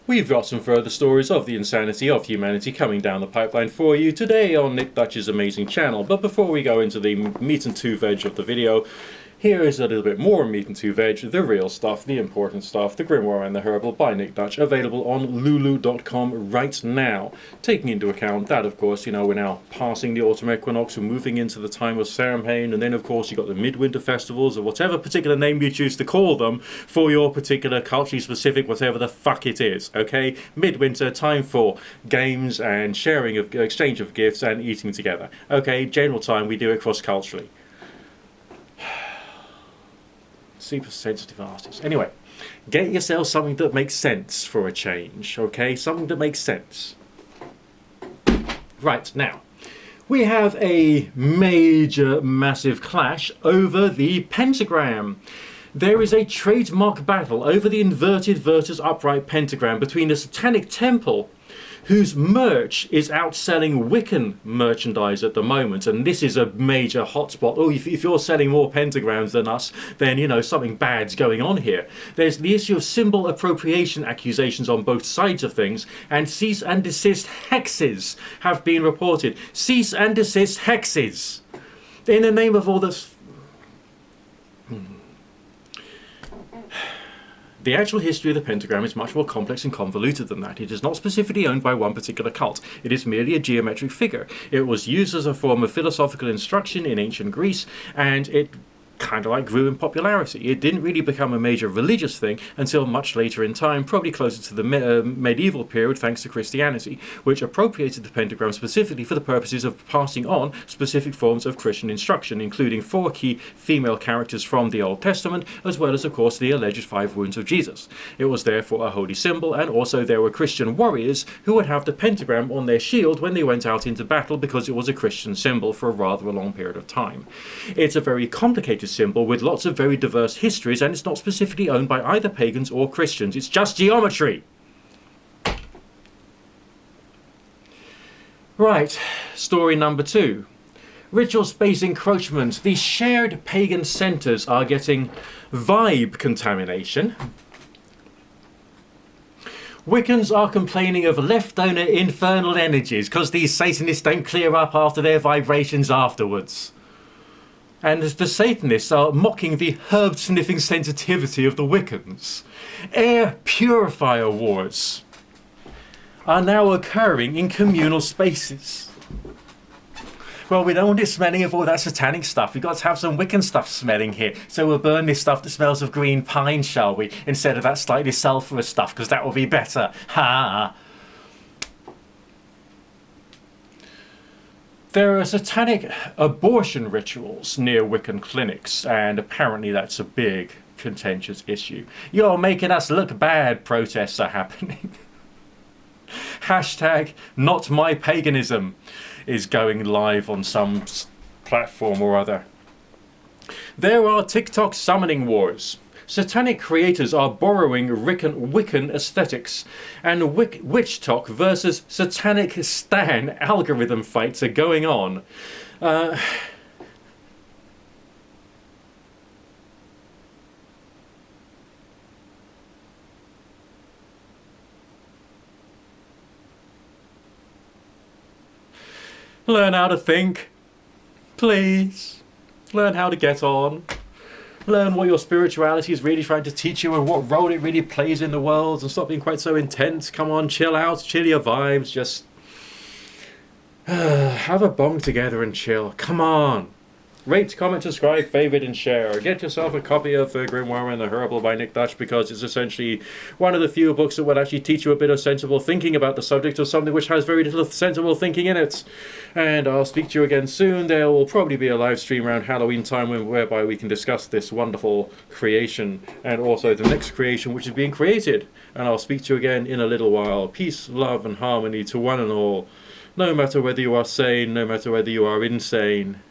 We've got some further stories of the insanity of humanity coming down the pipeline for you today on Nick Dutch's amazing channel. But before we go into the meat and two veg of the video, here is a little bit more meat and two veg, the real stuff, the important stuff, the Grimoire and the Herbal by Nick Dutch, available on lulu.com right now. Taking into account that, of course, you know, we're now passing the autumn equinox, we're moving into the time of Samhain, and then, of course, you've got the midwinter festivals, or whatever particular name you choose to call them, for your particular culturally specific, whatever the fuck it is, okay? Midwinter, time for games and sharing of, exchange of gifts and eating together. Okay, general time, we do it cross-culturally. Super sensitive artists. Anyway, get yourself something that makes sense for a change, okay? Something that makes sense. Right, now, we have a major, massive clash over the pentagram. There is a trademark battle over the inverted versus upright pentagram between the Satanic Temple, whose merch is outselling Wiccan merchandise at the moment, and this is a major hotspot. Oh, if you're selling more pentagrams than us, then, you know, something bad's going on here. There's the issue of symbol appropriation accusations on both sides of things, and cease and desist hexes have been reported. Cease and desist hexes! In the name of all this... The actual history of the pentagram is much more complex and convoluted than that. It is not specifically owned by one particular cult. It is merely a geometric figure. It was used as a form of philosophical instruction in ancient Greece, and it kind of like grew in popularity. It didn't really become a major religious thing until much later in time, probably closer to the medieval period, thanks to Christianity, which appropriated the pentagram specifically for the purposes of passing on specific forms of Christian instruction, including 4 key female characters from the Old Testament, as well as, of course, the alleged 5 wounds of Jesus. It was therefore a holy symbol, and also there were Christian warriors who would have the pentagram on their shield when they went out into battle because it was a Christian symbol for a rather long period of time. It's a very complicated symbol with lots of very diverse histories, and it's not specifically owned by either pagans or Christians. It's just geometry. Right, story number 2. Ritual space encroachment. The shared pagan centers are getting vibe contamination. Wiccans are complaining of leftover infernal energies because these Satanists don't clear up after their vibrations afterwards. And the Satanists are mocking the herb-sniffing sensitivity of the Wiccans. Air purifier wars are now occurring in communal spaces. Well, we don't want it smelling of all that satanic stuff. We've got to have some Wiccan stuff smelling here. So we'll burn this stuff that smells of green pine, shall we? Instead of that slightly sulphurous stuff, because that will be better. Ha! There are satanic abortion rituals near Wiccan clinics, and apparently that's a big, contentious issue. You're making us look bad, protests are happening. Hashtag not my paganism is going live on some platform or other. There are TikTok summoning wars. Satanic creators are borrowing Wiccan aesthetics, and Witch Talk versus Satanic Stan algorithm fights are going on. Learn how to think, please. Learn how to get on. Learn what your spirituality is really trying to teach you and what role it really plays in the world, and stop being quite so intense. Come on, chill out, chill your vibes, just have a bong together and chill. Come on. Rate, comment, subscribe, favorite, and share. Get yourself a copy of The Grimoire and the Herbal by Nick Dutch, because it's essentially one of the few books that will actually teach you a bit of sensible thinking about the subject of something which has very little sensible thinking in it. And I'll speak to you again soon. There will probably be a live stream around Halloween time whereby we can discuss this wonderful creation and also the next creation which is being created. And I'll speak to you again in a little while. Peace, love, and harmony to one and all. No matter whether you are sane, no matter whether you are insane.